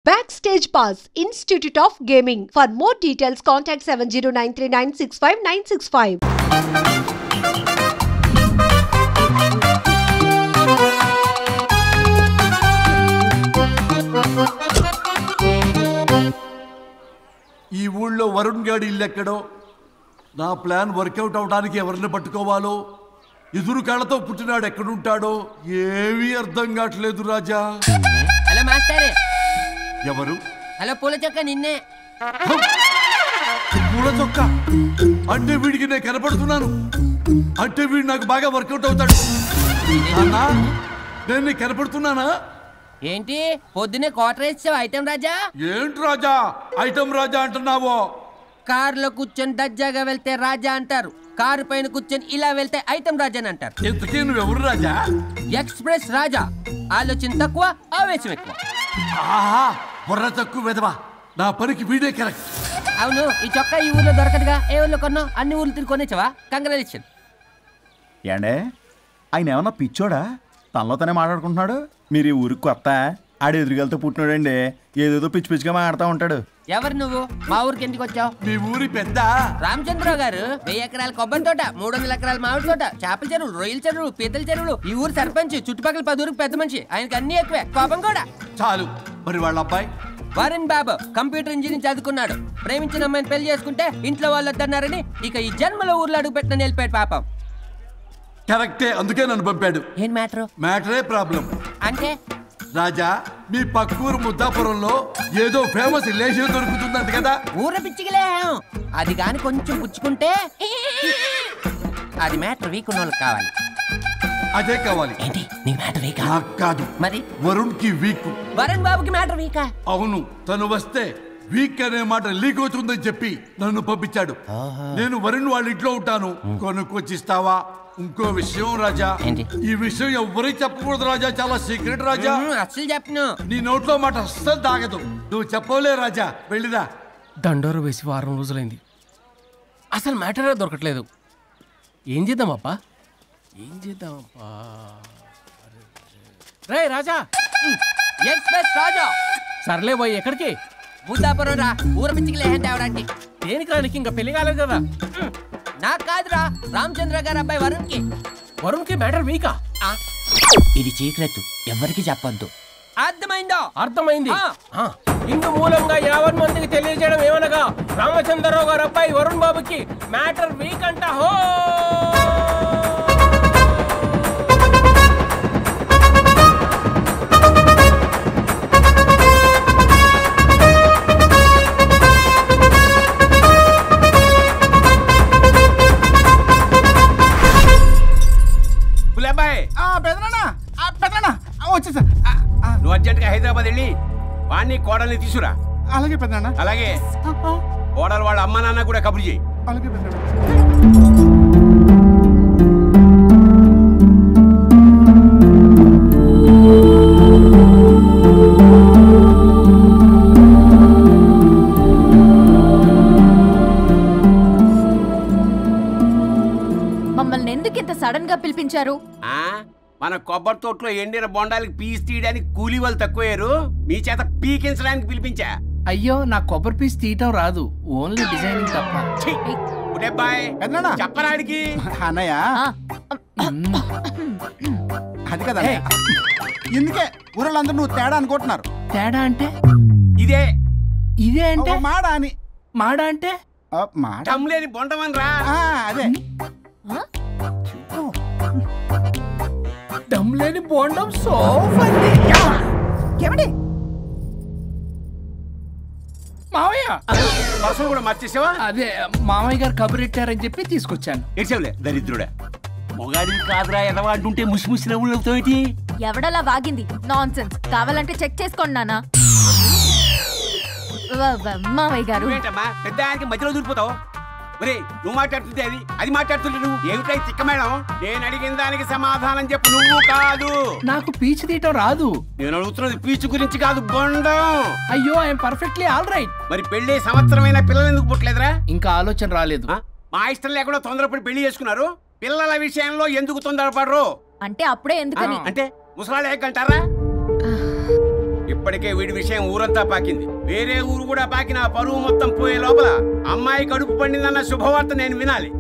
Backstage Pass, Institute of Gaming. For more details, contact 7093965965. ఈ ఊళ్ళో వరుణ్ గాడి ఇల్లు ఎక్కడో, నా ప్లాన్ వర్కౌట్ అవడానికి ఎవరిని పట్టుకోవాలో, ఎదురు కాళ్ళతో పుట్టినాడు ఎక్కడుంటాడో ఏమీ అర్థం కావట్లేదు రాజా. Hello master. ఎవరు? హలో పూల చొక్క నిన్నే. పూల చొక్క అంటే వీడికి నేను కనపడుతున్నాను, అంటే వీడు నాకు బాగా వర్కౌట్ అవుతాడు. నేను నీకు కనపడుతున్నానా? ఏంటి పొద్దునే క్వార్టర్ ఇచ్చావు ఐటమ్ రాజా? ఏంటి రాజా ఐటమ్ రాజా అంటున్నావో? కారులో కూర్చొని దర్జాగా వెళ్తే రాజా అంటారు, కారు పైన కూర్చొని ఇలా వెళ్తే ఐటమ్ రాజా అని అంటారు. ఇంతకీ నువ్వెవరు రాజా? ఎక్స్ప్రెస్ రాజా. ఆలోచన తక్కువ, ఆవేశం ఎక్కువ. ఆహా, బుర్ర తక్కువ వెదవా. నా పనికి వీడే కరెక్ట్. అవును, ఈ చొక్కా ఈ ఊర్లో దొరకదుగా, ఏ ఊర్లో కొన్నావు? అన్ని ఊర్లు తిరిగి కొనేచ్చావా? కంగ్రాచులేషన్. ఏండే ఆయన ఏమన్నా పిచ్చోడా? తనలో తనే మాట్లాడుకుంటున్నాడు. మీరు ఈ ఊరికి కొత్త, ఆడు ఎదురుగలతో పుట్టినాడండి, ఏదేదో పిచ్చి పిచ్చిగా మాట్లాడుతూ ఉంటాడు. ఎవరు నువ్వు? మా ఊరికి ఎందుకు వచ్చావు? మీ ఊరి పెద్ద రామచంద్రరావు గారు 1000 ఎకరాల కొబ్బరి తోట, 300 ఎకరాల మామిడి తోట, చేపల చెరువులు, రొయ్యల చెరువులు, పీతల చెరువులు. ఈ ఊరు సర్పంచ్, చుట్టుపక్కల 10 ఊరికి పెద్ద మనిషి. ఆయనకి అన్ని ఎక్కువే, కోపం కూడా. చాలు. మరి వాళ్ళ అబ్బాయి వరుణ్ బాబు కంప్యూటర్ ఇంజనీరింగ్ చదువుకున్నాడు. ప్రేమించిన అమ్మాయిని పెళ్లి చేసుకుంటే ఇంట్లో వాళ్ళు వద్దన్నారని ఇక ఈ జన్మలో ఊర్లో అడుగు పెట్టిన నిలిపాడు పాపం. కరెక్టే, అందుకే నన్ను పంపాడు. ఏం మ్యాటర్? మ్యాటరే ప్రాబ్లం. అంటే రాజా, మీ పక్కూరు ముద్దాపురంలో ఏదో ఫేమస్ రిలేషన్ దొరుకుతుందంట కదా? ఊర పిచ్చికిలే, అది కాని కొంచెం పుచ్చుకుంటే అది మ్యాటర్ వీక్ ఉన్న వాళ్ళకి కావాలి. అదే కావాలి. ఏంటి నీ మ్యాటర్ వీకా? నాకు కాదు, మరి వరుణ్ కి వీక్. వరుణ్ బాబుకి మ్యాటర్ వీకా? అవును, తను వస్తే వీక్ అనే మాట లీక్ అవుతుందని చెప్పి నన్ను పంపించాడు. నేను వరుణ్ వాళ్ళ ఇంట్లో ఉంటాను, కొనుక్కొచ్చిస్తావా? ఇంకో విషయం రాజా, ఈ విషయం ఎవరికి చెప్పకూడదు రాజా, చాలా సీక్రెట్ రాజా. అస్సలు చెప్పను. నీ నోట్లో మాట అస్సలు దాగదు. నువ్వు చెప్పవలే రాజా, వెళ్ళిరా. దండోరు వేసి వారం రోజులైంది, అసలు మ్యాటరే దొరకట్లేదు. ఏం చేద్దామప్పా? రే రాజా. ఎక్స్ప్రెస్ రాజా. సర్లే పోయి ఎక్కడికి? ముద్దాపురం రా, ఊర పిచ్చికిలే తేవడానికి. దేనికి రానికి? ఇంకా పెళ్లి కాలేదు కదా. నాకు కాదురా, రామచంద్ర గారు అబ్బాయి వరుణ్ కి. వరుణ్ కి మ్యాటర్ వీకా? ఇది సీక్రెట్, ఎవరికి చెప్పొద్దు. అర్థమైందా? అర్థమైంది. ఇందు మూలంగా 50 మందికి తెలియజేయడం ఏమనగా, రామచంద్రరావు గారు అబ్బాయి వరుణ్ బాబుకి మ్యాటర్ వీక్ అంట. హో వచ్చేసా. నువ్వు అర్జెంట్ గా హైదరాబాద్ వెళ్ళి వాణ్ణి కోడల్ని తీసుకురా. అలాగే పెద్దనా. అలాగే కోడలు వాళ్ళ అమ్మ నాన్న కూడా కబురు చేయి. అలాగే పెద్దనా. మమ్మల్ని ఎందుకు ఇంత సడన్ గా పిలిపించారు? మన కొబ్బరి తోటలో ఎండిన బొండాలకి పీస్ తీయడానికి కూలీ వాళ్ళు తక్కువయ్యారు, మీ చేత పీకించడానికి పిలిపించా. అయ్యో, నా కొబ్బరి పీస్ తీయటం రాదు, ఓన్లీ డిజైనింగ్ తప్ప. చెప్పరాడికి. అన్నయ్య అది కదా, ఎందుకే ఊరలందరూ నువ్వు తేడా అనుకుంటున్నారు. తేడా అంటే ఇదే ఇదే అంటే మాడా అని. మాడా అంటే లేని బొండమని రా. అదే దమ్ లేని బోండం సోఫా. మావయ్య వర్షం కూడా మర్చేసావా? అదే మామయ్య గారు కబురెట్టారని చెప్పి తీసుకొచ్చాను. ఏడ్చావులే దరిద్రుడా. మొగాడివి కాదురా ఎదవా అంటుంటే ముసి ముసి నవ్వులు అవుతావేంటి? ఎవడలా వాగింది? నాన్సెన్స్. కావాలంటే చెక్ చేసుకోండి నాన్న. మామయ్య గారు ఏంటమ్మా పెద్ద ఆయనకి మధ్యలో దూరిపోతావు? ఒరే, నువ్వు మాట్లాడుతుంటే అది మాట్లాడుతుంటే నువ్వు ఏమిటై తిక్క మేడం? నేను అడిగిన దానికి సమాధానం చెప్పు. నువ్వు కాదు. నాకు పీచు తీయటం రాదు. నేను అడుగుతున్నది పీచు గురించి కాదు, బొండం. అయ్యో, ఐఎమ్ పర్ఫెక్ట్లీ ఆల్ రైట్. మరి పెళ్లి సంవత్సరమైన పిల్లలు ఎందుకు పుట్టలేదురా? ఇంకా ఆలోచన రాలేదు. మా ఇష్టం లేకుండా తొందరపడి పెళ్లి చేసుకున్నారు. పిల్లల విషయంలో ఎందుకు తొందరపడరు? అంటే అప్పుడే ఎందుకని? అంటే ముసలాళ్ళు ఏకంటారా? ఇప్పటికే వీడి విషయం ఊరంతా పాకింది. వేరే ఊరు కూడా పాకిన పరువు మొత్తం పోయే లోపల అమ్మాయి కడుపు పండిందన్న శుభవార్త నేను వినాలి.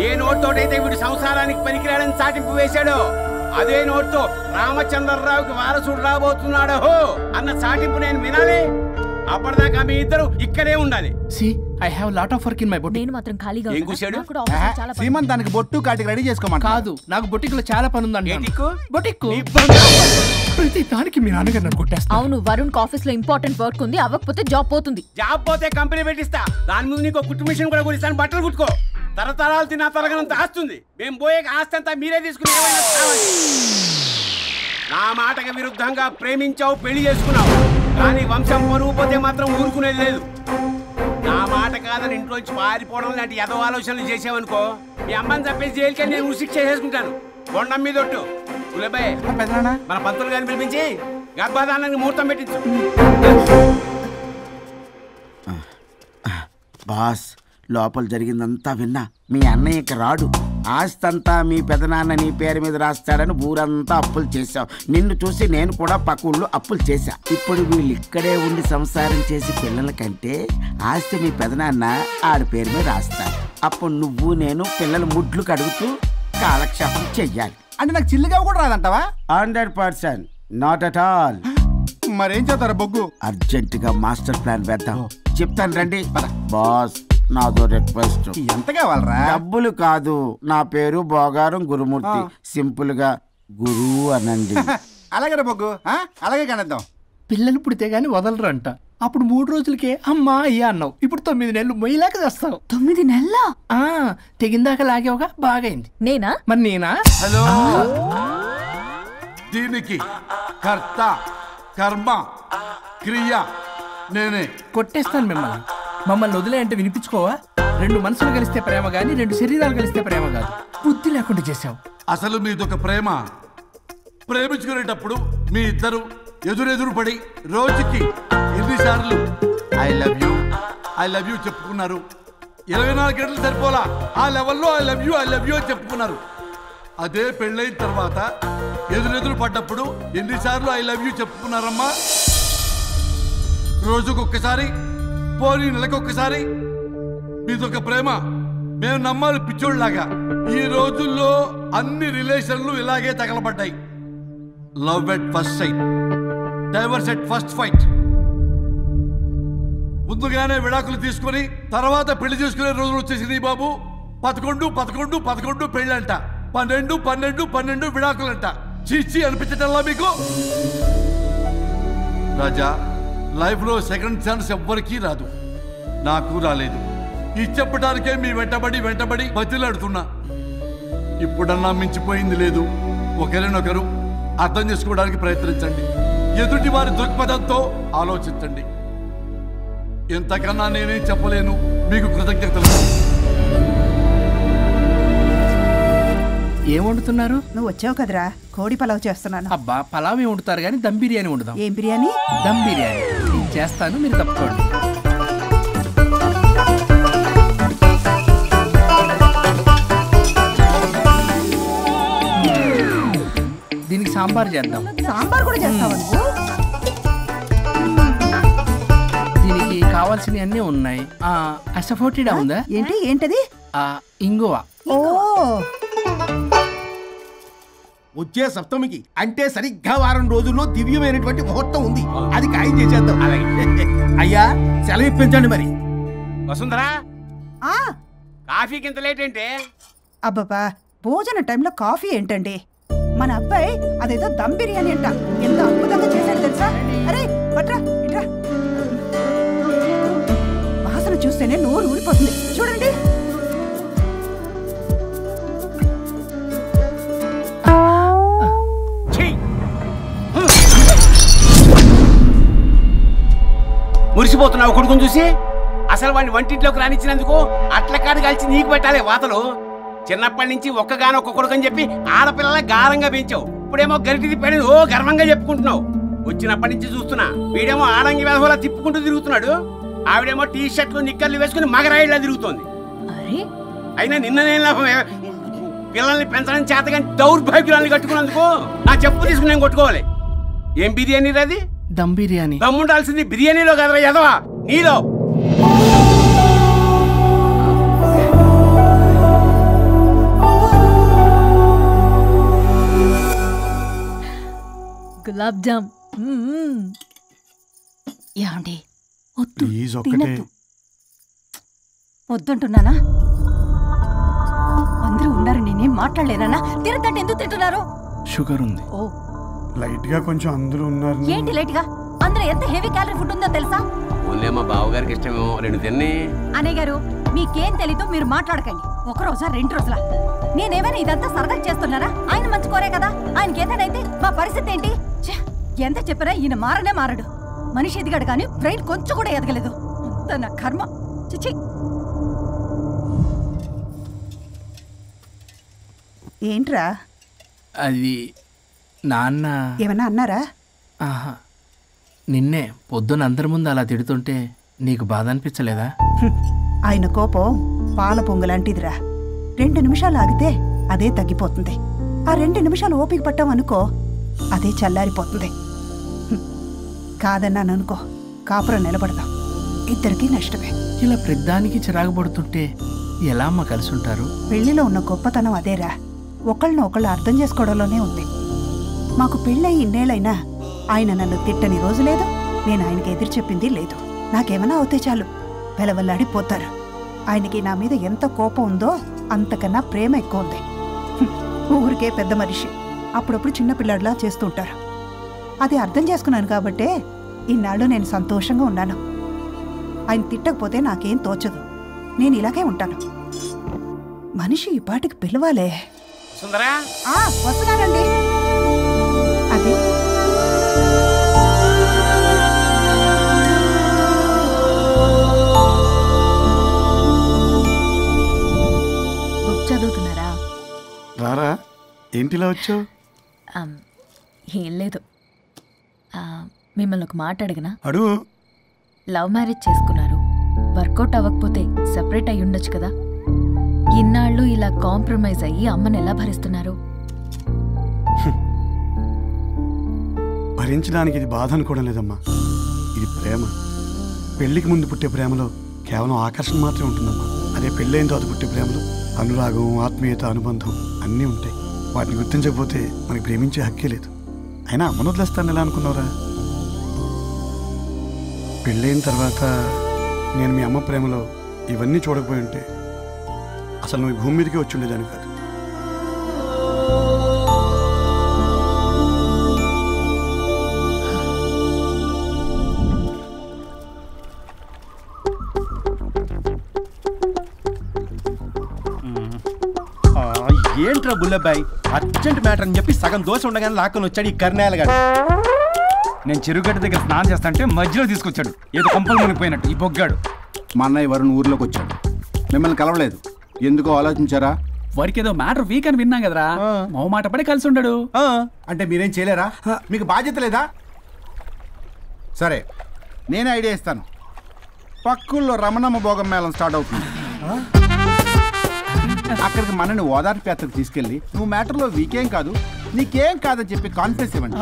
ఏ నోట్తోటైతే వీడు సంసారానికి పనికిరాడని చాటింపు వేశాడో అదే నోట్తో రామచంద్రరావుకి వారసుడు రాబోతున్నాడో అన్న చాటింపు నేను వినాలి. అప్పటిదాకా మీ ఇద్దరు ఇక్కడే ఉండాలి. I have lot of work in my boutique. నేను మాత్రం ఖాళీగా ఏం ఉన్నానా? కూశాడు? నాకు కూడా ఆఫీస్లో చాలా పని. సీమంత్ దానికి బొట్టు కాటికి రెడీ చేసుకోమంట. కాదు, నాకు బొటిక్ లో చాలా పని ఉందండి. ఏటిక్కు? బొటిక్ నీ బంగారం. ప్రతి దానికి మీ నాన్నగారు నన్ను కొట్టేస్తా. అవును, వరుణ్ ఆఫీస్ లో ఇంపార్టెంట్ వర్క్ ఉంది, అవ్వకపోతే జాబ్ పోతుంది. జాబ్ పోతే కంపెనీ పెట్టిస్తా. దాని ముందు నీకు కుట్టు మిషన్ కూడా కురిస్తాను. బట్టలు కుట్టుకో. తరతరాలు తిన్నా తరగనంత ఆస్తుంది. మేము పోయే ఆస్తి అంతా మీరే తీసుకుని ఏమైనా కావాలి. నా మాటకి విరుద్ధంగా ప్రేమించావు, పెళ్లి చేసుకున్నావు, కానీ వంశం పరువు పోతే మాత్రం ఊరుకునేది లేదు. నా మాట కాదని ఇంట్లోంచి పారిపోవడం లాంటి ఎదో ఆలోచనలు చేసావనుకో, మీ అమ్మని చంపేసి జైలుకి నేను ఉసిక్ చేసుకుంటాను. కొండం మీద ఒట్టు. ఉలబాయ్, మన పంతులు గారిని పిలిపించి గర్భధానానికి ముహూర్తం పెట్టించు. బాస్, లోపల జరిగిందంతా విన్నా. మీ అన్నయ్యకి రాడు, ఆస్తంతా మీ పెదనాన్న నీ పేరు మీద రాస్తాడని ఊరంతా అప్పులు చేశావు. నిన్ను చూసి నేను కూడా పక్క ఊళ్ళో అప్పులు చేశా. ఇప్పుడు వీళ్ళు ఇక్కడే ఉండి సంసారం చేసి పిల్లల కంటే ఆస్తి మీ పెదనాన్న ఆడి పేరు మీద రాస్తాడు. అప్పుడు నువ్వు నేను పిల్లల ముడ్లు కడుగుతూ కాలక్షేపం చెయ్యాలి. అంటే నాకు చిల్లిగా కూడా రాదంటావా? 100%, నాట్ అట్ ఆల్. మరేం చేస్తారా బొగ్గు? అర్జెంటుగా మాస్టర్ ప్లాన్ వేద్దాం. చెప్తాను రండి. బాస్, నాదో రిక్వెస్ట్. ఎంత కావాలరా? డబ్బులు కాదు, నా పేరు బోగారం గురుమూర్తి. సింపుల్ గా గురు అనండి. అలాగే బొగ్గు, అలాగే కనేద్దాం. పిల్లలు పుడితే గానీ వదలరు అంట. అప్పుడు 3 రోజులకే అమ్మా అయ్యా అన్నావు. ఇప్పుడు 9 నెలలు మొయ్యలాగా చేస్తావు. 9 నెలల తెగిందాక లాగేవగా బాగైంది. నేనా? మరి నేనా? హలో, దీనికి కర్త కర్మ క్రియ నేనే. కొట్టేస్తాను మిమ్మల్ని. మమ్మల్ని వదిలే అంటే వినిపించుకోవా? 2 మనసులు కలిస్తే ప్రేమ గాని 2 శరీరాలు కలిస్తే ప్రేమ కాదు. బుద్ధి లేకుండా చేసావు. అసలు మీదొక ప్రేమ. ప్రేమించుకునేటప్పుడు మీ ఇద్దరు ఎదురెదురు పడి రోజుకి ఎన్నిసార్లు ఐ లవ్ యూ చెప్పుకున్నారు? 24 గంటలు సరిపోలా. ఆ లెవెల్లో ఐ లవ్ యూ అని చెప్పుకున్నారు. అదే పెళ్ళైన తర్వాత ఎదురెదురు పడ్డప్పుడు ఎన్నిసార్లు ఐ లవ్ యూ చెప్పుకున్నారమ్మా? రోజుకొక్కసారి, పోనీ నెలకొక్కసారి. మీదొక ప్రేమ. మేము నమ్మాలి పిచ్చోళ్ళలాగా. ఈ రోజుల్లో అన్ని రిలేషన్లు ఇలాగే తగలబడ్డాయి. Love at first sight, divorce at first fight. ముందుగానే విడాకులు తీసుకొని తర్వాత పెళ్లి చేసుకునే రోజులు వచ్చేసింది బాబు. 11 పెళ్ళంట, 12 విడాకులంట. చీచి అనిపించటల్లా మీకు? రాజా, లైఫ్ లో సెకండ్ ఛాన్స్ ఎవ్వరికీ రాదు. నాకు రాలేదు. ఈ చెప్పడానికే మీ వెంటబడి బతిలాడుతున్నా. ఇప్పుడన్నా మించిపోయింది లేదు. ఒకరినొకరు అర్థం చేసుకోవడానికి ప్రయత్నించండి. ఎదుటి వారి దృక్పథంతో ఆలోచించండి. ఎంతకన్నా నేనేం చెప్పలేను. మీకు కృతజ్ఞతలు. ఏం వండుతున్నారు? నువ్వు వచ్చావు కదరా, కోడి పలావ్ చేస్తున్నాను. అబ్బా, పలావ్ ఏం వండుతారు కానీ దమ్ బిర్యానీ వండుదాం. ఏం బిర్యానీ? దమ్ బిర్యానీ. నేను చేస్తాను, మీరు తప్పుకోండి. దీనికి సాంబార్ చేద్దాం. సాంబార్ కూడా చేస్తావా నువ్వు? దీనికి కావాల్సినవి అన్నీ ఉన్నాయి. అసఫోటిడా ఉందా? ఏంటది? ఇంగువ. ఓ, వచ్చే సప్తమికి అంటే సరిగ్గా వారం రోజుల్లో దివ్యమైనటువంటి ముహూర్తం ఉంది. అది ఖాయం చేసేద్దాం. అయ్యా, సెలవు ఇప్పించండి మరి. వసుంధరా, కాఫీకి ఇంత లేట్ ఏంటే? అబ్బబ్బా, భోజన టైంలో కాఫీ ఏంటండి? మన అబ్బాయి అదేదో దమ్ బిర్యానీ అంట, ఎంత అద్భుతంగా చేశాడు తెలుసా? అరే పట్రా, ఇట్రా. వాసన చూస్తేనే నోరు ఊరిపోతుంది. చూడండి. మురిసిపోతున్నావు కొడుకుని చూసి? అసలు వాడిని వంటింట్లోకి రానిచ్చినందుకు అట్ల కాడు కలిసి నీకు పెట్టాలి వాతలు. చిన్నప్పటి నుంచి ఒక్కగానొక్క కొడుకు అని చెప్పి ఆడపిల్లల గారంగా పెంచావు. ఇప్పుడేమో గరిటి తిప్పాడు ఓ గర్వంగా చెప్పుకుంటున్నావు. వచ్చినప్పటి నుంచి చూస్తున్నా, వీడేమో ఆడంగి వెధవలా తిప్పుకుంటూ తిరుగుతున్నాడు. ఆవిడేమో టీ షర్ట్లు నిక్కర్లు వేసుకుని మగరాయిలా తిరుగుతోంది. అయినా నిన్న నేను లాభం. పిల్లల్ని పెంచడం చేతగా దౌర్భాగ్యాన్ని కట్టుకున్నందుకు నా చెప్పు తీసుకుని నేను కొట్టుకోవాలి. ఏం బిర్యానీ అది? దమ్ బిర్యానీ. దమ్ ఉండాల్సింది బిర్యానీలో కదరా ఎదవా, నీలో. గులాబ్ జామ్. ఏమండి వద్దుంటున్నానా? అందరూ ఉన్నారు, నేనేం మాట్లాడలేనా? తినదంటే ఎందుకు తింటున్నారు? షుగర్ ఉంది. ఓ లైట్ గా కొంచెం అందరూ ఉన్నారు. ఏంటి లైట్ గా? అందులో ఎంత హెవీ క్యాలరీ ఫుడ్ ఉందో తెలుసా? ఓన్లీ మా బావగారికి ఇష్టమేమో 2 తిన్ని. అనే గారు మీకేం తెలీదు, మీరు మాట్లాడకండి. 1 రోజా 2 రోజులా? నేనేమైనా ఇదంతా సరదా చేస్తున్నారా? ఆయన మంచి కోరే కదా. ఆయనకి ఏదైనా మా పరిస్థితి ఏంటి? ఎంత చెప్పినా ఈయన మారనే మారడు. మనిషి ఎదిగాడు కానీ బ్రెయిన్ కొంచెం కూడా ఎదగలేదు. అంత నా కర్మ. చిచి. ఏంట్రా? అది నాన్న ఏమన్నా అన్నారా? ఆహా, నిన్నే పొద్దున అందరి ముందు అలా తిడుతుంటే నీకు బాధ అనిపించలేదా? ఆయన కోపం పాల పొంగులాంటిదిరా. 2 నిమిషాలు ఆగితే అదే తగ్గిపోతుంది. ఆ 2 నిమిషాలు ఓపిక పట్టామనుకో, అదే చల్లారిపోతుంది. కాదన్నాననుకో, కాపురం నిలబడదాం. ఇద్దరికీ నష్టమే. ఇలా ప్రతిదానికి చిరాకు పడుతుంటే ఎలా అమ్మ కలిసి ఉంటారు? పెళ్లిలో ఉన్న గొప్పతనం అదేరా, ఒకళ్ళని ఒకళ్ళు అర్థం చేసుకోవడంలోనే ఉంది. మాకు పెళ్ళయి ఇన్నేళ్ళైనా ఆయన నన్ను తిట్టని రోజు లేదు, నేను ఆయనకి ఎదురు చెప్పింది లేదు. నాకేమైనా అవుతే చాలు వెలవల్లాడిపోతారు. ఆయనకి నా మీద ఎంత కోపం ఉందో అంతకన్నా ప్రేమ ఎక్కువ ఉంది. ఊరికే పెద్ద మనిషి, అప్పుడప్పుడు చిన్నపిల్లాడిలా చేస్తుంటారు. అది అర్థం చేసుకున్నాను కాబట్టే ఇన్నాళ్ళు నేను సంతోషంగా ఉన్నాను. ఆయన తిట్టకపోతే నాకేం తోచదు. నేను ఇలాగే ఉంటాను. మనిషి ఈ పాటికి పిలవాలే. సుందరా, వస్తున్నానండి. అది బుక్ చదువుతున్నారా? రారా, ఏంటిలా వచ్చావు? ఏం లేదు, మిమ్మల్ని ఒక మాట అడిగినా? అడుగు. లవ్ మ్యారేజ్ చేసుకున్నారు, వర్కౌట్ అవ్వకపోతే సెపరేట్ అయ్యి ఉండొచ్చు కదా. ఇన్నాళ్ళు ఇలా కాంప్రమైజ్ అయ్యి అమ్మని ఎలా భరిస్తున్నారు? భరించడానికి ఇది బాధ అనుకోవడం లేదమ్మా, ఇది ప్రేమ. పెళ్లికి ముందు పుట్టే ప్రేమలో కేవలం ఆకర్షణ మాత్రమే ఉంటుందమ్మా. అదే పెళ్ళైన తర్వాత పుట్టే ప్రేమలో అనురాగం, ఆత్మీయత, అనుబంధం అన్నీ ఉంటాయి. వాటిని గుర్తించకపోతే మనకి ప్రేమించే హక్కే లేదు. అయినా అమ్మను వదిలేస్తాను ఎలా అనుకున్నావురా? పెళ్ళైన తర్వాత నేను మీ అమ్మ ప్రేమలో ఇవన్నీ చూడకపోయి ఉంటే అసలు నువ్వు భూమి మీదకి వచ్చి ఉండేదాన్ని కాదు. ఏంట్రా బుల్లబ్బాయ్, అర్జెంట్ మ్యాటర్ అని చెప్పి సగం దోశ ఉండగానే లాక్కొని వచ్చాడు ఈ కర్ణాల గారు. నేను చెరుగడ్డ దగ్గర స్నానం చేస్తాంటే మధ్యలో తీసుకొచ్చాడు, ఏదో కొంపలు మునిగిపోయినట్టు ఈ బొగ్గాడు. మా అన్నయ్య వరుణ్ ఊర్లోకి వచ్చాడు, మిమ్మల్ని కలవలేదు. ఎందుకో ఆలోచించారా? వాడికి ఏదో మ్యాటర్ వీక్ అని విన్నాం కదరా, మో మాట పడి కలిసి ఉండడు. అంటే మీరేం చేయలేరా? మీకు బాధ్యత లేదా? సరే, నేనే ఐడియా ఇస్తాను. పక్కుల్లో రమణమ్మ భోగం మేళం స్టార్ట్ అవుతుంది. అక్కడికి మనని ఓదార్పు యాత్రకు తీసుకెళ్ళి నువ్వు మ్యాటర్లో వీకేం కాదు, నీకేం కాదని చెప్పి కాన్ఫిడెన్స్ ఇవ్వండి.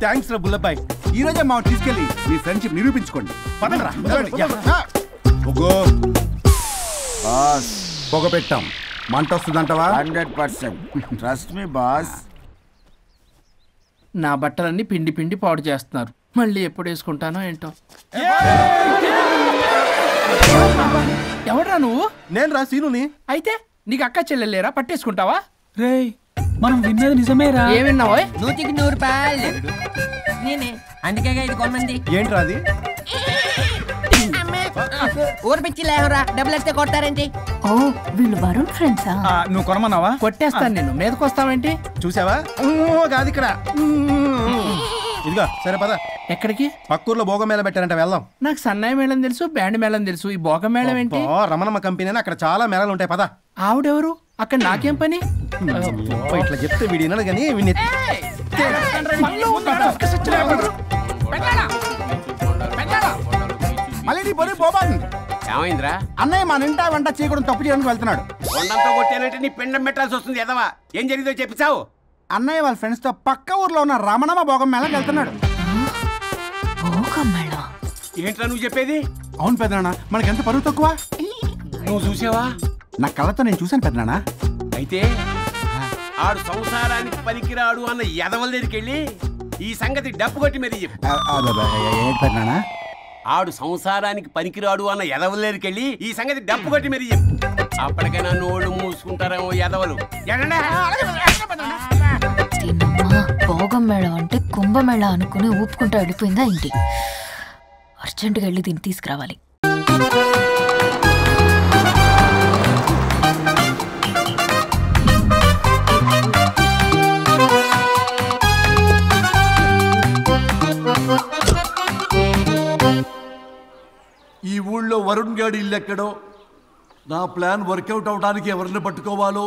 థ్యాంక్స్ రా బుల్లబ్బాయ్. ఈ రోజే మా తీసుకెళ్ళి మీ ఫ్రెండ్షిప్ నిరూపించుకోండి. పొగ పెట్టాం, మంట వస్తుందంటవా? 100%. Trust me boss. నా బట్టలన్నీ పిండి పిండి పాడు చేస్తున్నారు, మళ్ళీ ఎప్పుడు వేసుకుంటానో ఏంటో. ఎవడ్రా నువ్వు? నేను రా సీనుని. అయితే నీకు అక్క చెల్లెలేరా, పట్టేసుకుంటావా? రేయ్, మనం విన్నది నిజమేరా? ఏం విన్నావో? 100కి 100 రూపాయలు నేనే, అందుకే ఇది కొనమంది. ఏంట్రా అది? ఊరు పిచ్చి లేవరా, డబ్బులు వస్తే కొడతారేంటి? ఓ, వీళ్ళు వరుణ్ ఫ్రెండ్సా? నువ్వు కొనమన్నావా? కొట్టేస్తాను నేను, మీదకొస్తావేంటి? చూసావా? కాదు ఇక్కడ. ఇదిగో సరే పద. ఎక్కడికి? పక్కూర్లో భోగం మేళ పెట్టారంట, వెళ్దాం. నాకు సన్నాయి మేళం తెలుసు, బ్యాండ్ మేళం తెలుసు, ఈ భోగం మేళం ఏంటి? రమణమ్మ కంపెనీ అని అక్కడ చాలా మేళాలు ఉంటాయి, పద. ఆవిడెవరు? అక్కడ నాకేం పని? ఇట్లా చెప్తే వీడి వినడు కానీ వీడిని మళ్ళీ నీ పొరి పోబాతుంది. ఏమైందిరా? అన్నయ్య మన ఇంటా వెంట చేయకూడదు, తప్పు చేయడానికి వెళ్తున్నాడు. కొండంతో కొట్టానంటే నీ పిండం పెట్టాల్సి వస్తుంది ఎదవా. ఏం జరిగిందో చెప్పిస్తావు? అన్నయ్య వాళ్ళ ఫ్రెండ్స్ తో పక్క ఊర్లో ఉన్న రమణమ్మ భోగం మేళకి వెళ్తున్నాడు. ఏంట్రా నువ్వు చెప్పేది? అవును పెద్దనాన్న, మనకి ఎంత పరువు తక్కువ. నువ్వు చూసావా? నా కళ్ళతో నేను చూశాను పెద్దనాన్న. అయితే ఆడు సంసారానికి పనికిరాడు అన్న ఎదవల దగ్గరికి వెళ్ళి ఈ సంగతి డప్పు కొట్టి మరీ చెప్పు. పెద్దనాన్న, ఆడు సంసారానికి పనికిరాడు అన్న ఎదవల దగ్గరికి వెళ్ళి ఈ సంగతి డప్పు కొట్టి మరీ చెప్పు. అప్పటికైనా నోళ్ళు మూసుకుంటారేమో ఎదవలు. భోగం మేళం అంటే కుంభమేళ అనుకుని ఊపుకుంటూ వెళ్ళిపోయిందా ఏంటి? అర్జెంటుగా వెళ్ళి దీన్ని తీసుకురావాలి. ఈ ఊళ్ళో వరుణ్ గాడి ఇల్లు ఎక్కడో, నా ప్లాన్ వర్కౌట్ అవడానికి ఎవరిని పట్టుకోవాలో,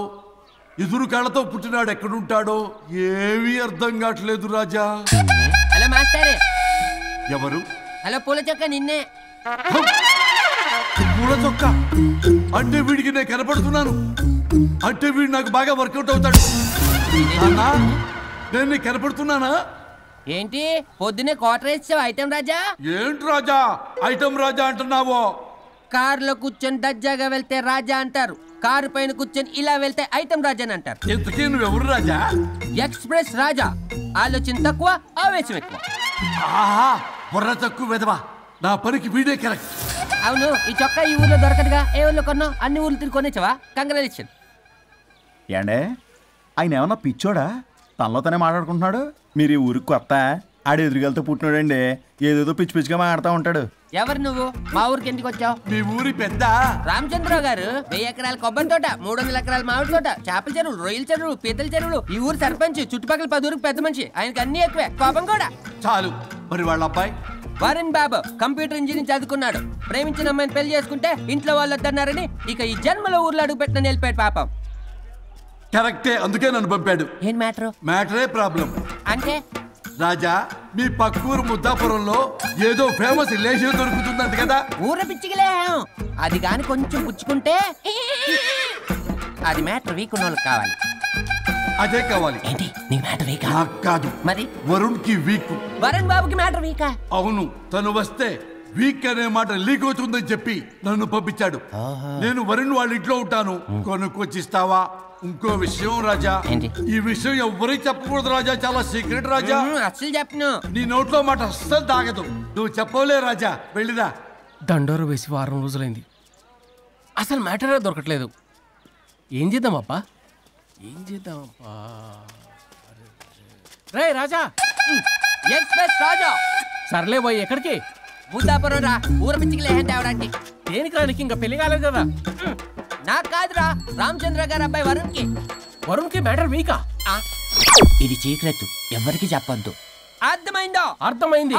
ఎదురు కాళ్ళతో పుట్టినాడు ఎక్కడుంటాడో ఏమీ అర్థం కావట్లేదు రాజా. Hello master. ఎవరు? హలో పూల చొక్క నిన్నే. పూల చొక్క అంటే వీడికి నేను కనపడుతున్నాను, అంటే వీడు నాకు బాగా వర్కౌట్ అవుతాడు. నేను నీకు కనపడుతున్నానా? ఏంటి పొద్దునే క్వార్టర్ ఇచ్చావు ఐటమ్ రాజా? ఏంటి రాజా ఐటమ్ రాజా అంటున్నావో? కారులో కూర్చొని దర్జాగా వెళ్తే రాజా అంటారు, కారు పైన కూర్చొని ఇలా వెళ్తే ఐటమ్ రాజా అని అంటారు. ఇంతకీ నువ్వెవరు రాజా? ఎక్స్ప్రెస్ రాజా. ఆలోచన తక్కువ, ఆవేశం ఎక్కువ. ఆహా, బుర్ర తక్కువ వెదవా. నా పనికి వీడే కరెక్ట్. అవును, ఈ చొక్కా ఈ ఊర్లో దొరకదుగా. ఏ ఊర్లో కొన్నావు? అన్ని ఊర్లు తిరిగి కొనేచ్చావా? కంగ్రాచులేషన్. ఏండే ఆయన ఏమన్నా పిచ్చోడా? తనలో తనే మాట్లాడుకుంటున్నాడు. మీరు ఈ ఊరికి కొత్త, ఆడు ఎదురుగలతో పుట్టినాడండి. ఏదేదో పిచ్చి పిచ్చిగా మాట్లాడుతూ ఉంటాడు. ఎవరు నువ్వు? మా ఊరికి ఎందుకు వచ్చావు? మీ ఊరి పెద్ద రామచంద్రరావు గారు 1000 ఎకరాల కొబ్బరి తోట, 300 ఎకరాల మామిడి తోట, చేపల చెరువులు, రొయ్యల చెరువులు, పీతల చెరువులు. ఈ ఊరు సర్పంచ్, చుట్టుపక్కల 10 ఊరికి పెద్ద మనిషి. ఆయనకి అన్ని ఎక్కువే, కోపం కూడా. చాలు. మరి వాళ్ళ అబ్బాయి వరుణ్ బాబు కంప్యూటర్ ఇంజనీరింగ్ చదువుకున్నాడు. ప్రేమించిన అమ్మాయిని పెళ్లి చేసుకుంటే ఇంట్లో వాళ్ళు వద్దన్నారని ఇక ఈ జన్మలో ఊర్లో అడుగు పెట్టిన నిలిపాడు పాపం. కరెక్టే, అందుకే నన్ను పంపాడు. ఏం మ్యాటర్? మ్యాటరే ప్రాబ్లం. అంటే రాజా, మీ పక్కూరు ముద్దాపురంలో ఏదో ఫేమస్ రిలేషన్ దొరుకుతుందంట కదా? ఊర పిచ్చికిలే. అది కాని కొంచెం పుచ్చుకుంటే అది మ్యాటర్ వీక్ ఉన్న వాళ్ళకి కావాలి. అదే కావాలి. ఏంటి నీ మ్యాటర్ వీకా? నాకు కాదు, మరి వరుణ్ కి వీక్. వరుణ్ బాబుకి మ్యాటర్ వీకా? అవును, తను వస్తే వీక్ అనే మాట లీక్ అవుతుందని చెప్పి నన్ను పంపించాడు. నేను వరుణ్ వాళ్ళ ఇంట్లో ఉంటాను, కొనుక్కొచ్చిస్తావా? ఇంకో విషయం రాజా, ఈ విషయం ఎవరికి చెప్పకూడదు రాజా, చాలా సీక్రెట్ రాజా. అస్సలు చెప్పను. నీ నోట్లో మాట అస్సలు తాగదు. నువ్వు చెప్పవలే రాజా, వెళ్ళిరా. దండోరు వేసి వారం రోజులైంది, అసలు మ్యాటరే దొరకట్లేదు. ఏం చేద్దామప్పా? రే రాజా. ఎక్స్ప్రెస్ రాజా. సర్లే పోయి ఎక్కడికి? ముద్దాపురం రా, ఊర పిచ్చికిలే తేవడానికి. దేనికి రానికి? ఇంకా పెళ్లి కాలేదు కదా. నాకు కాదురా, రామచంద్ర గారు అబ్బాయి వరుణ్ కి. వరుణ్ కి మ్యాటర్ వీకా? ఇది సీక్రెట్, ఎవరికి చెప్పొద్దు. అర్థమైందా? అర్థమైంది.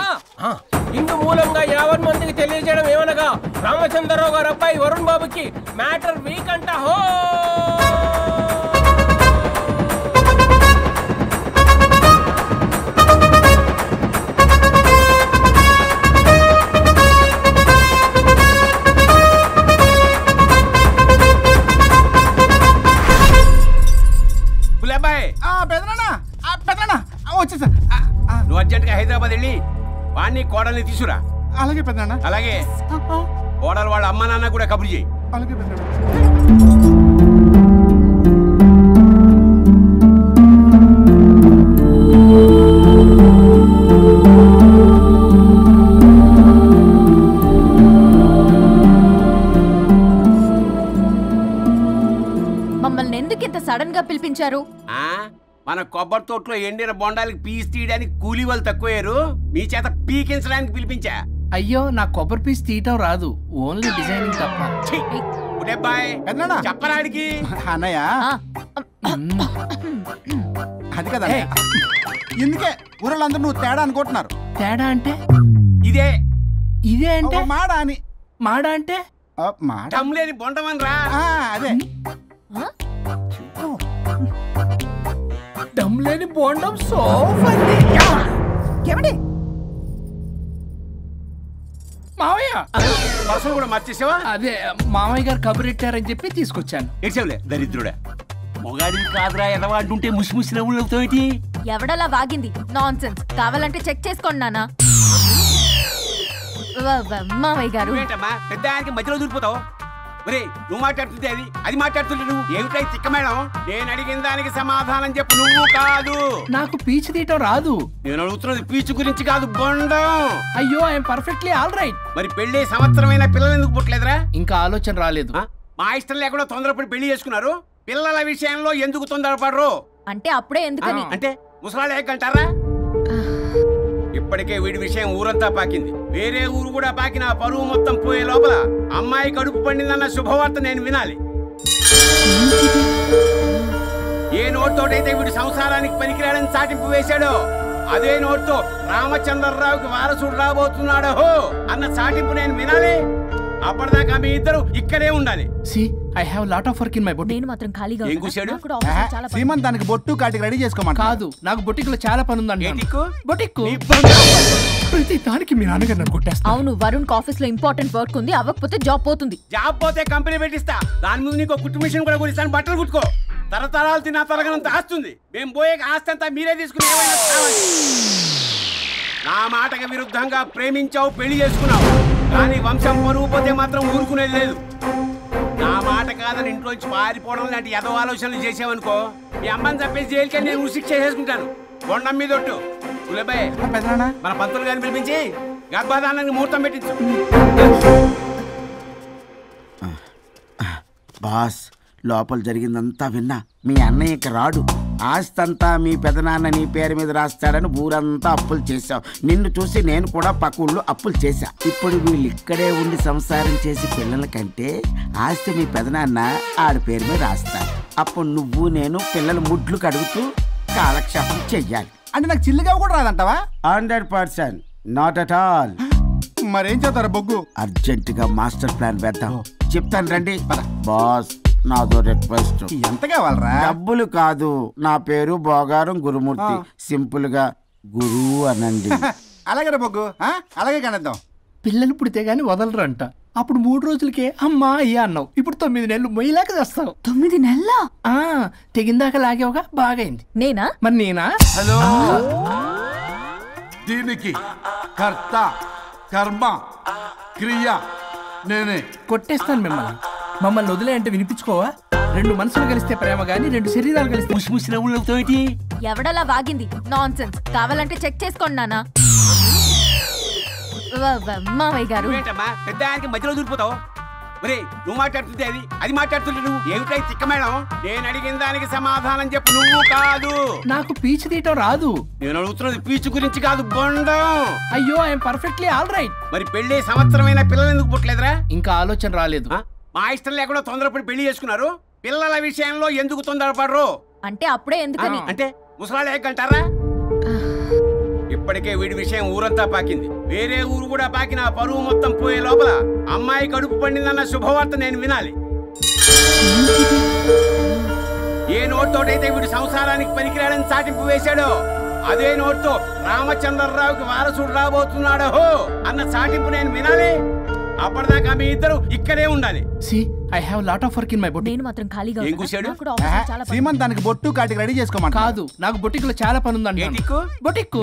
ఇందు మూలంగా 50 మందికి తెలియజేయడం ఏమనగా రామచంద్రరావు గారు అబ్బాయి వరుణ్ బాబుకి మ్యాటర్ వీక్ అంట. హో వచ్చేసా. నువ్వు అర్జెంట్గా హైదరాబాద్ వెళ్ళి వాణ్ణి కోడల్ని తీసుకురా. అలాగే పెద్దనాన్న. అలాగే కోడలు వాళ్ళ అమ్మ నాన్న కూడా కబురు చేయి. అలాగే పెద్దనాన్న. మమ్మల్ని ఎందుకు ఇంత సడన్ గా పిలిపించారు? మన కొబ్బరి తోటలో ఎండిన బొండాలకి పీస్ తీయడానికి కూలీ వాళ్ళు తక్కువయ్యారు, మీ చేత పీకించడానికి పిలిపించా. అయ్యో, నా కొబ్బరి పీస్ తీయటం రాదు, ఓన్లీ డిజైనింగ్ తప్ప. చెప్పరాడికి. అన్నయ్య అది కదా, ఎందుకే ఊరలందరూ నువ్వు తేడా అనుకుంటున్నారు. తేడా అంటే ఇదే ఇదే అంటే మాడా అని. మాడా అంటే టమ్లేని బొండమని రా. అదే దమ్లేని బోండం సోఫా. ఏమండి మావయ్య పర్సలు కూడా మర్చేసావా? అదే మామయ్య గారు కబురెట్టారని చెప్పి తీసుకొచ్చాను. ఏడ్చావులే దరిద్రుడా. మొగాడివి కాదురా ఎదవా అంటుంటే ముసి ముసి నవ్వులు అవుతావేంటి? ఎవడలా వాగింది? Nonsense. కావాలంటే చెక్ చేసుకోండి నాన్న. మామయ్య గారు ఏంటమ్మా పెద్ద ఆయనకి మధ్యలో దూరిపోతావు? ఒరే నువ్వు మాట్లాడుతుంటే అది మాట్లాడుతుంటే నువ్వు ఏమిటై తిక్క మేడం? నేను అడిగిన దానికి సమాధానం చెప్పు. నువ్వు కాదు. నాకు పీచు తీయటం రాదు. నేను అడుగుతున్నది పీచు గురించి కాదు, బొండం. అయ్యో ఐఎమ్ పర్ఫెక్ట్లీ ఆల్ రైట్. మరి పెళ్లి సంవత్సరమైన పిల్లలు ఎందుకు పుట్టలేదురా? ఇంకా ఆలోచన రాలేదు. మా ఇష్టం లేకుండా తొందరపడి పెళ్లి చేసుకున్నారు. పిల్లల విషయంలో ఎందుకు తొందరపడరు? అంటే అప్పుడే ఎందుకని? అంటే ముసలాళ్ళు ఏకంటారా? ఇప్పటికే వీడి విషయం ఊరంతా పాకింది. వేరే ఊరు కూడా పాకిన పరువు మొత్తం పోయే లోపల అమ్మాయి కడుపు పండిందన్న శుభవార్త నేను వినాలి. ఏ నోట్తోటైతే వీడు సంసారానికి పనికిరాడని చాటింపు వేశాడో అదే నోట్తో రామచంద్రరావుకి వారసుడు రాబోతున్నాడో అన్న చాటింపు నేను వినాలి. అప్పటిదాకా మీ ఇద్దరు ఇక్కడే ఉండాలి. I have lot of work in my boutique. నేను మాత్రం ఖాళీగా ఏం కూశాడు? సీమన్ దానికి బొట్టు కాటికి రెడీ చేసుకోమని కాదు, నాకు బొటిక్ లో చాలా పని ఉందండి. బొటిక్ ప్రతి దానికి మీ నాన్నగారు నన్ను కొట్టేస్తా. అవును, వరుణ్ ఆఫీస్ లో ఇంపార్టెంట్ వర్క్ ఉంది. అవ్వకపోతే జాబ్ పోతుంది. జాబ్ పోతే కంపెనీ పెట్టిస్తా. దాని ముందు నీకు కుట్టు మిషన్ కూడా కొనిస్తాను. బట్టలు కుట్టుకో. తరతరాలు తిన్నా తరగనంత ఆస్తుంది. మేము పోయే ఆస్తి అంతా మీరే తీసుకుని ఏమైనా కావాలి. నా మాటకి విరుద్ధంగా ప్రేమించావు, పెళ్లి చేసుకున్నావు. కానీ వంశం పరువు పోతే మాత్రం ఊరుకునేది లేదు. నా మాట కాదని ఇంట్లోంచి పారిపోవడం లాంటి ఎదో ఆలోచనలు చేసావనుకో, మీ అమ్మని చంపేసి జైలుకి నేను ఉసిక్ చేసుకుంటాను. బొండం మీద ఒట్టు. ఉలబాయ్ మన పంతులు గారిని పిలిపించి గర్భధానానికి ముహూర్తం పెట్టించు. బాస్ లోపల జరిగిందంతా విన్నా. మీ అన్నయ్యకి రాడు. ఆస్తంతా మీ పెదనాన్న నీ పేరు మీద రాస్తాడని ఊరంతా అప్పులు చేశావు. నిన్ను చూసి నేను కూడా పక్క ఊళ్ళో అప్పులు చేశా. ఇప్పుడు వీళ్ళు ఇక్కడే ఉండి సంసారం చేసి పిల్లల కంటే ఆస్తి మీ పెదనాన్న ఆడి పేరు మీద రాస్తాడు. అప్పుడు నువ్వు నేను పిల్లల ముడ్లు కడుగుతూ కాలక్షేపం చెయ్యాలి. అంటే నాకు చిల్లిగా కూడా రాదంటావా? 100% నాట్ అట్ ఆల్. మరేం చేస్తారా బొగ్గు? అర్జెంటుగా మాస్టర్ ప్లాన్ వేద్దాం. చెప్తాను రండి. బాస్ నాదో రిక్వెస్ట్. ఎంత కావాలరా? డబ్బులు కాదు, నా పేరు బోగారం గురుమూర్తి. సింపుల్ గా గురు అనండి. అలాగే బొగ్గు, అలాగే కనేద్దాం. పిల్లలు పుడితే గాని వదలరు అంట. అప్పుడు 3 రోజులకే అమ్మా అయ్యా అన్నావు. ఇప్పుడు 9 నెలలు మొయ్యలాగా చేస్తావు. 9 నెలల తెగిందాక లాగేవగా బాగైంది. నేనా? మరి నేనా? హలో, దీనికి కర్త కర్మ క్రియ నేనే. కొట్టేస్తాను మిమ్మల్ని. మమ్మల్ని వదిలే అంటే వినిపించుకోవా? 2 మనసులు కలిస్తే ప్రేమ గాని 2 శరీరాలు కలిస్తే ముసి ముసి నవ్వులు అవుతావేంటి? ఎవడలా వాగింది? Nonsense. కావాలంటే చెక్ చేసుకోండి నాన్న. మామయ్య గారు ఏంటమ్మా పెద్ద ఆయనకి మధ్యలో దూరిపోతావు? ఒరే నువ్వు మాట్లాడుతుంటే అది మాట్లాడుతుంటే నువ్వు ఏమిటై తిక్క మేడం? నేను అడిగిన దానికి సమాధానం చెప్పు. నువ్వు కాదు. నాకు పీచు తీయటం రాదు. నేను అడుగుతున్నది పీచు గురించి కాదు, బొండం. అయ్యో ఐఎమ్ పర్ఫెక్ట్లీ ఆల్ రైట్. మరి పెళ్లి సంవత్సరమైన పిల్లలు ఎందుకు పుట్టలేదురా? ఇంకా ఆలోచన రాలేదు. మా ఇష్టం లేకుండా తొందరపడి పెళ్లి చేసుకున్నారు. పిల్లల విషయంలో ఎందుకు తొందరపడరు? అంటే అప్పుడే ఎందుకని? అంటే ముసలాళ్ళు ఏకంటారా? ఇప్పటికే వీడి విషయం ఊరంతా పాకింది. వేరే ఊరు కూడా పాకిన పరువు మొత్తం పోయే లోపల అమ్మాయి కడుపు పండిందన్న శుభవార్త నేను వినాలి. ఏ నోట్తోటైతే వీడు సంసారానికి పనికిరాడని చాటింపు వేశాడో అదే నోట్తో రామచంద్రరావుకి వారసుడు రాబోతున్నాడో అన్న చాటింపు నేను వినాలి. అప్పటిదాకా మీ ఇద్దరు ఇక్కడే ఉండాలి. I have lot of work in my boutique. నేను మాత్రం ఖాళీగా ఏం కూశాడు? సీమన్ దానికి బొట్టు కాటికి రెడీ చేసుకోమని కాదు, నాకు బొటిక్ లో చాలా పని ఉందండి. బొటిక్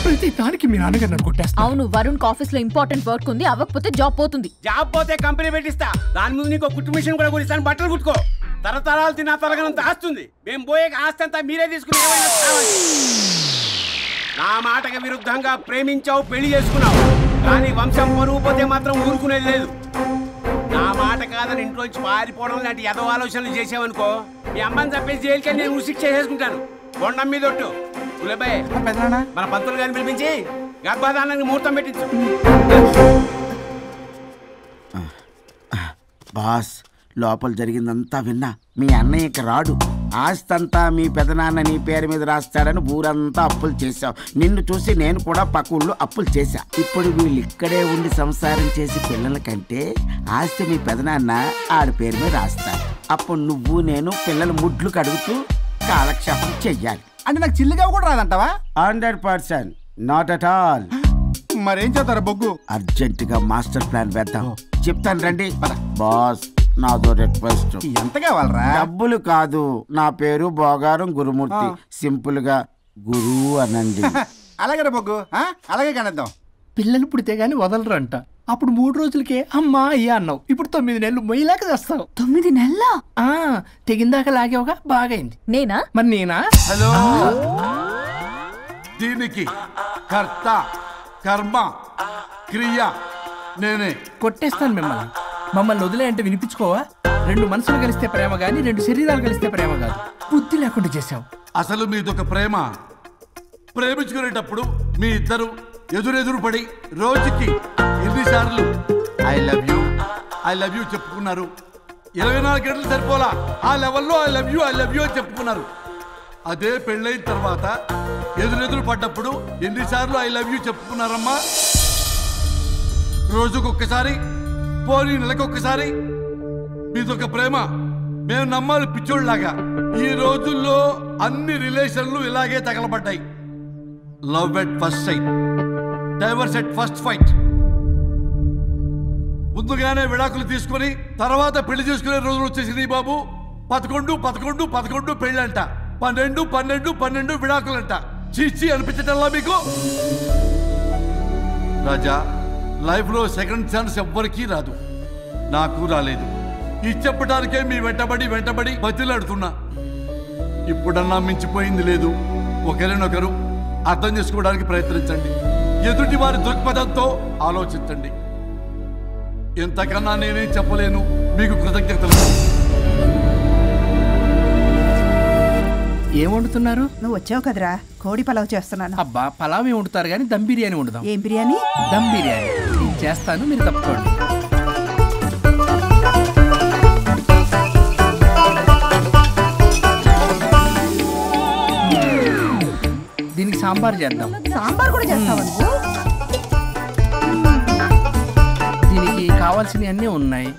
ప్రతి దానికి మీ నాన్నగారు నన్ను కొట్టేస్తా. అవును, వరుణ్ ఆఫీస్ లో ఇంపార్టెంట్ వర్క్ ఉంది. అవ్వకపోతే జాబ్ పోతుంది. జాబ్ పోతే కంపెనీ పెట్టిస్తా. దాని ముందు నీకు కుట్టు మిషన్ కూడా కొనిస్తాను. బట్టలు కుట్టుకో. తరతరాలు తిన్నా తరగనంత ఆస్తుంది. మేము పోయే ఆస్తి అంతా మీరే తీసుకుని ఏమైనా కావాలి. నా మాటకి విరుద్ధంగా ప్రేమించావు, పెళ్లి చేసుకున్నావు. కానీ వంశం పరువు పోతే మాత్రం ఊరుకునేది లేదు. నా మాట కాదని ఇంట్లోంచి పారిపోవడం లాంటి ఎదో ఆలోచనలు చేసావనుకో, మీ అమ్మని చంపేసి జైలుకి నేను ఉసిక్ చేసుకుంటాను. బొండం మీద ఒట్టు. ఉలబాయ్ మన పంతులు గారిని పిలిపించి గర్భధానానికి ముహూర్తం పెట్టించు. బాస్ లోపల జరిగిందంతా విన్నా. మీ అన్నయ్యకి రాడు. ఆస్తంతా మీ పెదనాన్న నీ పేరు మీద రాస్తాడని ఊరంతా అప్పులు చేశావు. నిన్ను చూసి నేను కూడా పక్క ఊళ్ళో అప్పులు చేశా. ఇప్పుడు వీళ్ళు ఇక్కడే ఉండి సంసారం చేసి పిల్లల కంటే ఆస్తి మీ పెదనాన్న ఆడి పేరు మీద రాస్తాడు. అప్పుడు నువ్వు నేను పిల్లల ముడ్లు కడుగుతూ కాలక్షేపం చెయ్యాలి. అంటే నాకు చిల్లిగా కూడా రాదంటావా? 100% నాట్ అట్ ఆల్. మరేం చేస్తారా బొగ్గు? అర్జెంట్ గా మాస్టర్ ప్లాన్ వేద్దాం. చెప్తాను రండి. బాస్ నాదో రిక్వెస్ట్. ఎంత కావాలరా? డబ్బులు కాదు, నా పేరు బోగారం గురుమూర్తి. సింపుల్ గా గురు అనండి. అలాగే బొగ్గు, అలాగే కనేద్దాం. పిల్లలు పుడితే గాని వదలరు అంట. అప్పుడు 3 రోజులకే అమ్మా అయ్యా అన్నావు. ఇప్పుడు 9 నెలలు మొయ్యలాగా చేస్తావు. 9 నెలల తెగిందాక లాగేవగా బాగైంది. నేనా? మరి నేనా? హలో, దీనికి కర్త కర్మ క్రియ నేనే. కొట్టేస్తాను మిమ్మల్ని. మమ్మల్ని వదిలే అంటే వినిపించుకోవా? 2 మనసులు కలిస్తే ప్రేమ గాని 2 శరీరాలు కలిస్తే ప్రేమ కాదు. బుద్ధి లేకుండా చేసావు. అసలు మీదొక ప్రేమ. ప్రేమించుకునేటప్పుడు మీ ఇద్దరు ఎదురెదురు పడి రోజుకి ఎన్నిసార్లు ఐ లవ్ యూ చెప్పుకున్నారు? 24 గంటలు సరిపోలా ఆ లెవెల్లో ఐ లవ్ యూ అని చెప్పుకున్నారు. అదే పెళ్ళైన తర్వాత ఎదురెదురు పడ్డప్పుడు ఎన్నిసార్లు ఐ లవ్ యూ చెప్పుకున్నారమ్మా? రోజుకొక్కసారి, పోనీ నెలకొక్కసారి. మీదొక ప్రేమ. మేము నమ్మాలి పిచ్చోళ్ళలాగా. ఈ రోజుల్లో అన్ని రిలేషన్లు ఇలాగే తగలబడ్డాయి. Love at first sight, divorce at first fight. ముందుగానే విడాకులు తీసుకుని తర్వాత పెళ్లి చేసుకునే రోజులు వచ్చేసింది బాబు. 11 పెళ్ళంట, 12 విడాకులంట. చీచి అనిపించటల్లా మీకు? రాజా, లైఫ్ లో సెకండ్ ఛాన్స్ ఎవ్వరికీ రాదు. నాకు రాలేదు. ఈ చెప్పడానికే మీ వెంటబడి బతిలాడుతున్నా. ఇప్పుడన్నా మించిపోయింది లేదు. ఒకరినొకరు అర్థం చేసుకోవడానికి ప్రయత్నించండి. ఎదుటి వారి దృక్పథంతో ఆలోచించండి. ఎంతకన్నా నేనేం చెప్పలేను. మీకు కృతజ్ఞతలు. ఏం వండుతున్నారు? నువ్వు వచ్చావు కదరా, కోడి పలావ్ చేస్తున్నాను. అబ్బా, పలావ్ ఏం వండుతారు కానీ దమ్ బిర్యానీ వండుదాం. ఏం బిర్యానీ? దమ్ బిర్యానీ. నేను చేస్తాను, మీరు తప్పుకోండి. దీనికి సాంబార్ చేద్దాం. సాంబార్ కూడా చేస్తావా నువ్వు? దీనికి కావాల్సినవి అన్నీ ఉన్నాయి.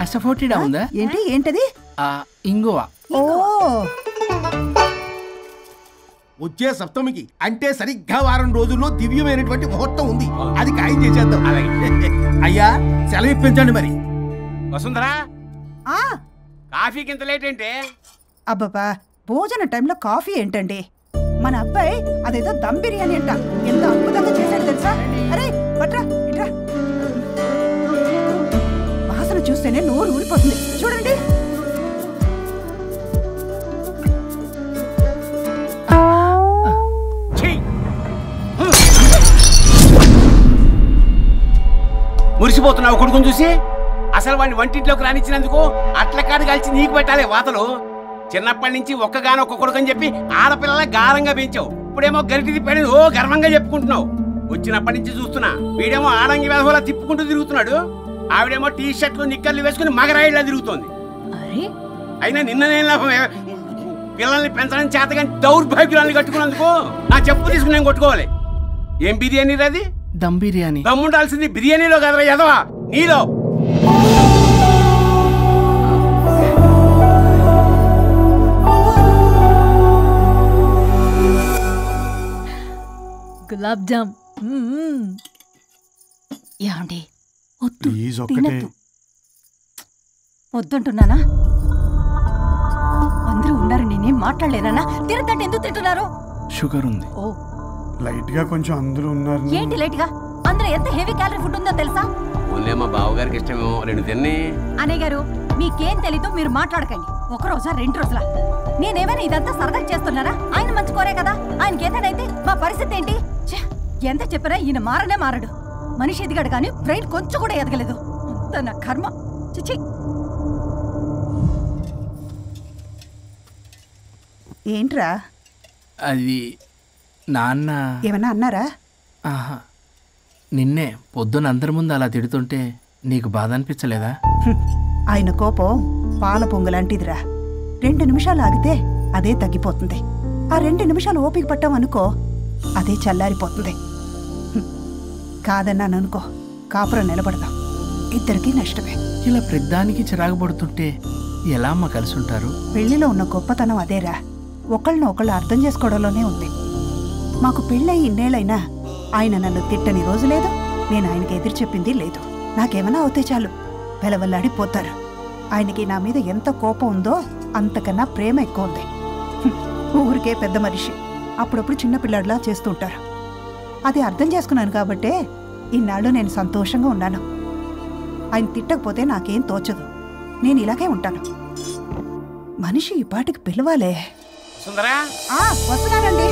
అసఫోటిడా ఉందా? ఏంటది? ఇంగువ. ఓ, వచ్చే సప్తమికి అంటే సరిగ్గా వారం రోజుల్లో దివ్యమైనటువంటి ముహూర్తం ఉంది. అది ఖాయం చేసేద్దాం. అయ్యా, సెలవు ఇప్పించండి మరి. వసుంధరా, కాఫీకి ఇంత లేట్ ఏంటే? అబ్బబ్బా, భోజన టైంలో కాఫీ ఏంటండి? మన అబ్బాయి అదేదో దమ్ బిర్యానీ అంట, ఎంత అద్భుతంగా చేశాడు తెలుసా? అరే పట్రా, ఇట్రా. వాసన చూస్తేనే నోరు ఊడిపోతుంది. చూడండి. మురిసిపోతున్నావు కొడుకుని చూసి? అసలు వాడిని వంటింట్లోకి రానిచ్చినందుకు అట్ల కాడు కలిసి నీకు పెట్టాలి వాతలు. చిన్నప్పటి నుంచి ఒక్కగానొక్క కొడుకు అని చెప్పి ఆడపిల్లల గారంగా పెంచావు. ఇప్పుడేమో గరిటి తిప్పాడు ఓ గర్వంగా చెప్పుకుంటున్నావు. వచ్చినప్పటి నుంచి చూస్తున్నా, వీడేమో ఆడంగి వేధవలా తిప్పుకుంటూ తిరుగుతున్నాడు. ఆవిడేమో టీ షర్ట్లు నిక్కర్లు వేసుకుని మగరాయిలా తిరుగుతోంది. అయినా నిన్న నేను లాభం? పిల్లల్ని పెంచడం చేతగాని దౌర్భాగ్యురాల్ని కట్టుకున్నందుకు నా చెప్పు తీసుకుని నేను కొట్టుకోవాలి. ఏం బిర్యానీ అది? దమ్ బిర్యానీ. దమ్ముండాల్సింది బిర్యానీలో కదరా ఎదవా, నీలో. గులాబ్ జామ్. ఏమండి? వద్దంటున్నానా? అందరూ ఉన్నారు, నేనేం మాట్లాడలేనా? తినతంటే ఎందుకు తింటున్నారు? షుగర్ ఉంది. ఓ, లైట్ గా కొంచెం అందరూ ఉన్నారు. ఏంటి లైట్ గా? అందులో ఎంత హెవీ క్యాలరీ ఫుడ్ ఉందో తెలుసా? ఓన్లే మా బావగారికి ఇష్టమేమో 2 తిన్ని. అన్నయ్య గారు, మీకేం తెలీదు, మీరు మాట్లాడకండి. 1 రోజా 2 రోజులా? నేనేమైనా ఇదంతా సరదా చేస్తున్నారా? ఆయన మంచి కోరే కదా. ఆయనకి ఏదైతే మా పరిస్థితి ఏంటి? ఎంత చెప్పినా ఈయన మారనే మారడు. మనిషి ఎదిగాడు కానీ బ్రెయిన్ కొంచెం కూడా ఎదగలేదు. అంత నా కర్మ. చిచి. ఏంట్రా? అది నాన్న ఏమన్నా అన్నారా? ఆహా, నిన్నే పొద్దున అందరి ముందు అలా తిడుతుంటే నీకు బాధ అనిపించలేదా? ఆయన కోపం పాల పొంగులాంటిదిరా. 2 నిమిషాలు ఆగితే అదే తగ్గిపోతుంది. ఆ 2 నిమిషాలు ఓపిక పట్టామనుకో, అదే చల్లారిపోతుంది. కాదన్నాననుకో, కాపురం నిలబడదాం. ఇద్దరికీ నష్టమే. ఇలా ప్రతిదానికి చిరాకు పడుతుంటే ఎలా అమ్మ కలిసి ఉంటారు? పెళ్లిలో ఉన్న గొప్పతనం అదేరా. ఒకళ్ళను ఒకళ్ళు అర్థం చేసుకోవడంలోనే ఉంది. మాకు పెళ్ళయి ఇన్నేళ్ళైనా ఆయన నన్ను తిట్టని రోజు లేదు, నేను ఆయనకి ఎదురు చెప్పింది లేదు. నాకేమైనా అవుతే చాలు వెలవల్లాడిపోతారు. ఆయనకి నా మీద ఎంత కోపం ఉందో అంతకన్నా ప్రేమ ఎక్కువ ఉంది. ఊరికే పెద్ద మనిషి, అప్పుడప్పుడు చిన్నపిల్లాడిలా చేస్తుంటారు. అది అర్థం చేసుకున్నాను కాబట్టే ఇన్నాళ్ళు నేను సంతోషంగా ఉన్నాను. ఆయన తిట్టకపోతే నాకేం తోచదు, నేను ఇలాగే ఉంటాను. మనిషి ఈ పాటికి పిలవాలే. సుందరా వస్తున్నానండి.